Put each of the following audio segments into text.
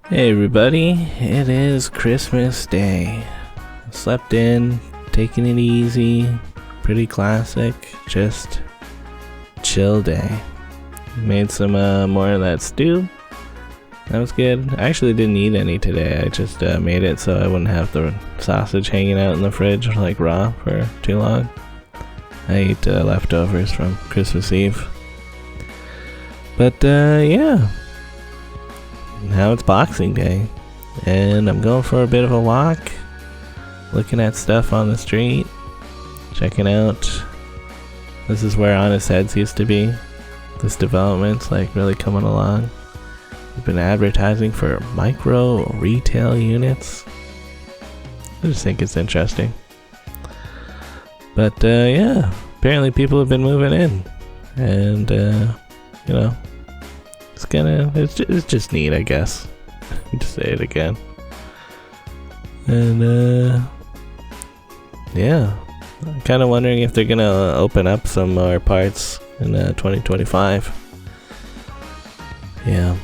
Hey everybody, it is Christmas Day. Slept in, taking it easy, pretty classic, just chill day. Made some more of that stew. That was good. I actually didn't eat any today. I just made it so I wouldn't have the sausage hanging out in the fridge like raw for too long. I ate leftovers from Christmas Eve. But yeah. Now it's Boxing Day, and I'm going for a bit of a walk, looking at stuff on the street, checking out. This is where Honest Heads used to be. This development's like really coming along. We've been advertising for micro retail units. I just think it's interesting. But yeah, apparently people have been moving in, and you know, it's just neat, I guess, to say it again. And yeah, I'm kind of wondering if they're gonna open up some more parts in 2025. Yeah,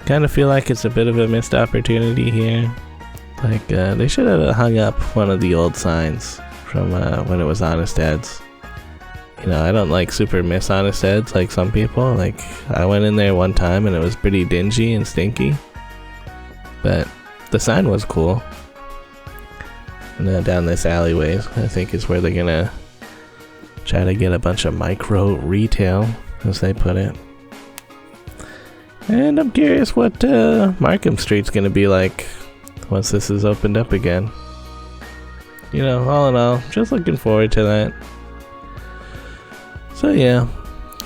kind of feel like it's a bit of a missed opportunity here. Like they should have hung up one of the old signs from when it was Honest Heads. You know, I don't like super miss Honest Heads like some people. Like, I went in there one time and it was pretty dingy and stinky, but the sign was cool. And down this alleyway, I think, is where they're gonna try to get a bunch of micro retail, as they put it. And I'm curious what Markham Street's gonna be like once this is opened up again. You know, all in all, just looking forward to that. So yeah,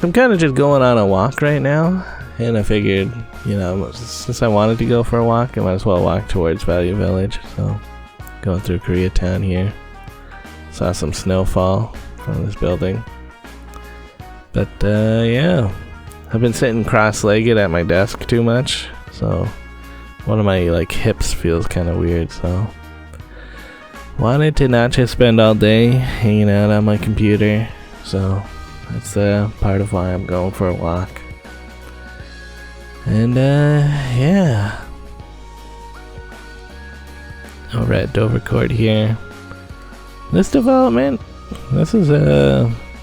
I'm kind of just going on a walk right now, and I figured, you know, since I wanted to go for a walk, I might as well walk towards Value Village. So, going through Koreatown here, saw some snowfall from this building. But yeah, I've been sitting cross-legged at my desk too much, so one of my like hips feels kind of weird. So, wanted to not just spend all day hanging out on my computer, so that's part of why I'm going for a walk. And yeah, over at Dover Court here, this development, this has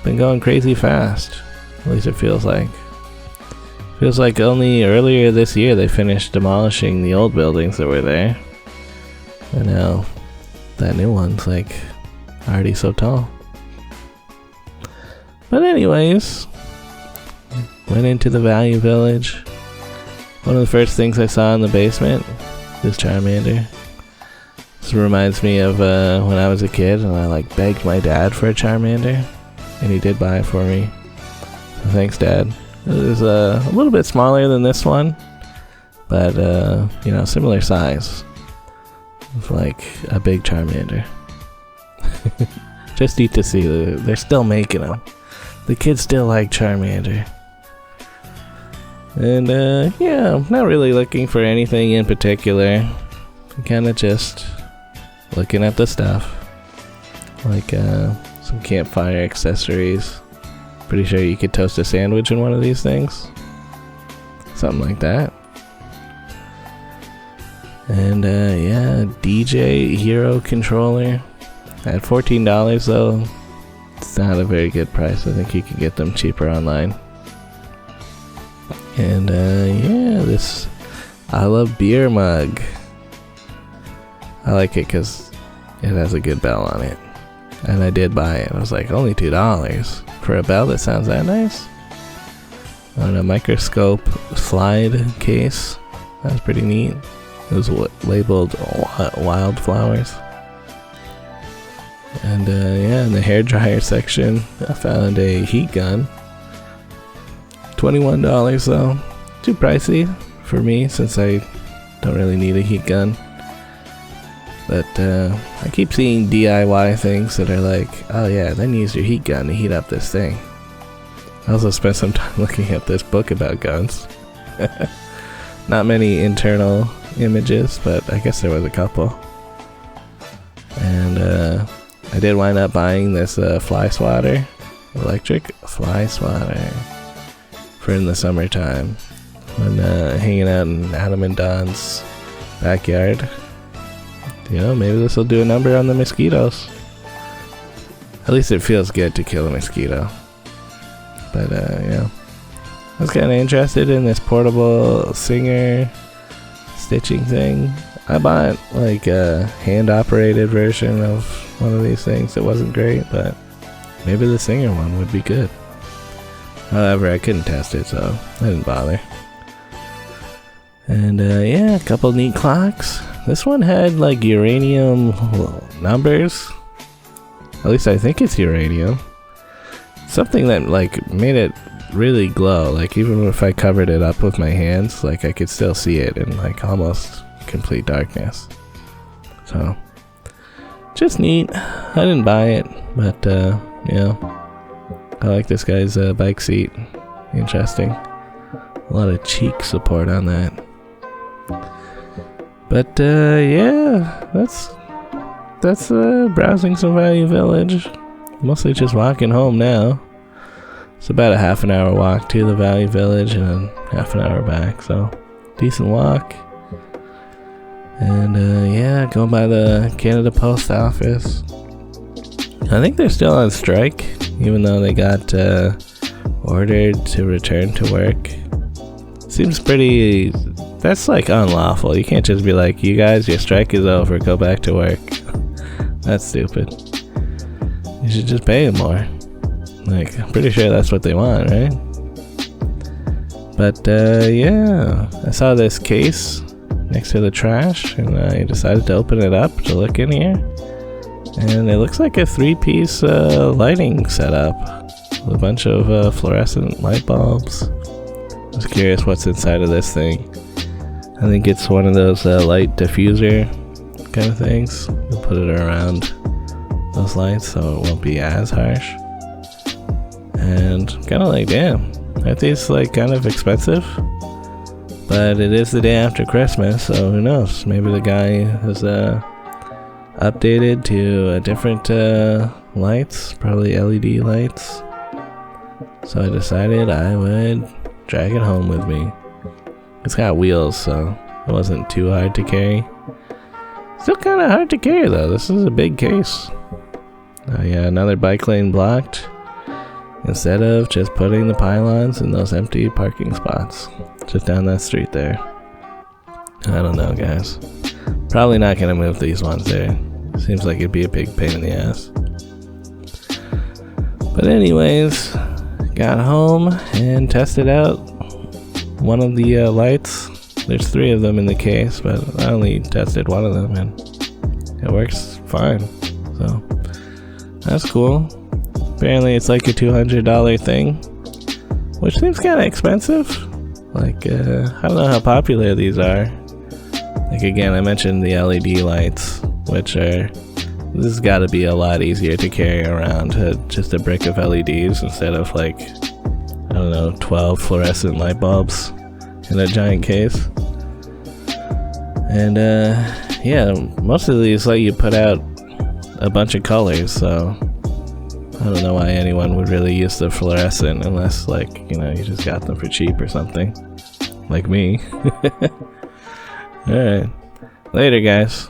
been going crazy fast. At least it feels like. Feels like only earlier this year they finished demolishing the old buildings that were there, and now that new one's like already so tall. But anyways, went into the Value Village. One of the first things I saw in the basement is Charmander. This reminds me of when I was a kid and I like begged my dad for a Charmander, and he did buy it for me. So thanks, Dad. It was a little bit smaller than this one, but you know, similar size. It's like a big Charmander. Just neat to see they're still making them. The kids still like Charmander. And yeah, I'm not really looking for anything in particular. I'm kind of just looking at the stuff. Like some campfire accessories. Pretty sure you could toast a sandwich in one of these things. Something like that. And yeah, DJ Hero controller. At $14 though. It's not a very good price. I think you can get them cheaper online. And yeah, this I Love Beer mug. I like it because it has a good bell on it. And I did buy it. I was like, only $2 for a bell that sounds that nice. On a microscope slide case. That's pretty neat. It was labeled Wildflowers. And yeah, in the hairdryer section, I found a heat gun. $21 though. Too pricey for me since I don't really need a heat gun. But I keep seeing DIY things that are like, oh yeah, then use your heat gun to heat up this thing. I also spent some time looking at this book about guns. Not many internal images, but I guess there was a couple. And I did wind up buying this fly swatter, electric fly swatter, for in the summertime. when hanging out in Adam and Don's backyard. You know, maybe this will do a number on the mosquitoes. At least it feels good to kill a mosquito. But yeah, I was kind of interested in this portable Singer stitching thing. I bought like a hand-operated version of one of these things. It wasn't great, but maybe the Singer one would be good. However, I couldn't test it, so I didn't bother. And yeah, a couple neat clocks. This one had like uranium numbers. At least I think it's uranium. Something that like made it really glow. Like even if I covered it up with my hands, like I could still see it in like almost complete darkness. So just neat. I didn't buy it, but yeah, I like this guy's bike seat. Interesting. A lot of cheek support on that. But yeah, that's browsing some Value Village. Mostly just walking home now. It's about a half an hour walk to the Value Village and then half an hour back, so decent walk. And yeah, going by the Canada Post Office. I think they're still on strike, even though they got ordered to return to work. Seems pretty... That's like unlawful. You can't just be like, you guys, your strike is over, go back to work. That's stupid. You should just pay them more. Like, I'm pretty sure that's what they want, right? But yeah, I saw this case next to the trash, and I decided to open it up to look in here. And it looks like a 3-piece lighting setup with a bunch of fluorescent light bulbs. I was curious what's inside of this thing. I think it's one of those light diffuser kind of things. You'll put it around those lights so it won't be as harsh. And kind of like, damn, aren't these like kind of expensive? But it is the day after Christmas, so who knows? Maybe the guy has updated to a different lights, probably LED lights. So I decided I would drag it home with me. It's got wheels, so it wasn't too hard to carry. Still kind of hard to carry though. This is a big case. Oh yeah, another bike lane blocked. Instead of just putting the pylons in those empty parking spots. Just down that street there. I don't know, guys. Probably not gonna move these ones there. Seems like it'd be a big pain in the ass. But anyways, got home and tested out one of the lights. There's 3 of them in the case, but I only tested one of them and it works fine. So that's cool. Apparently it's like a $200 thing, which seems kind of expensive. Like I don't know how popular these are. Like again, I mentioned the LED lights, which are, this has got to be a lot easier to carry around, just a brick of LEDs instead of like, I don't know, 12 fluorescent light bulbs in a giant case. And yeah, most of these let you put out a bunch of colors, so I don't know why anyone would really use the fluorescent unless, like, you know, you just got them for cheap or something. Like me. Alright. Later, guys.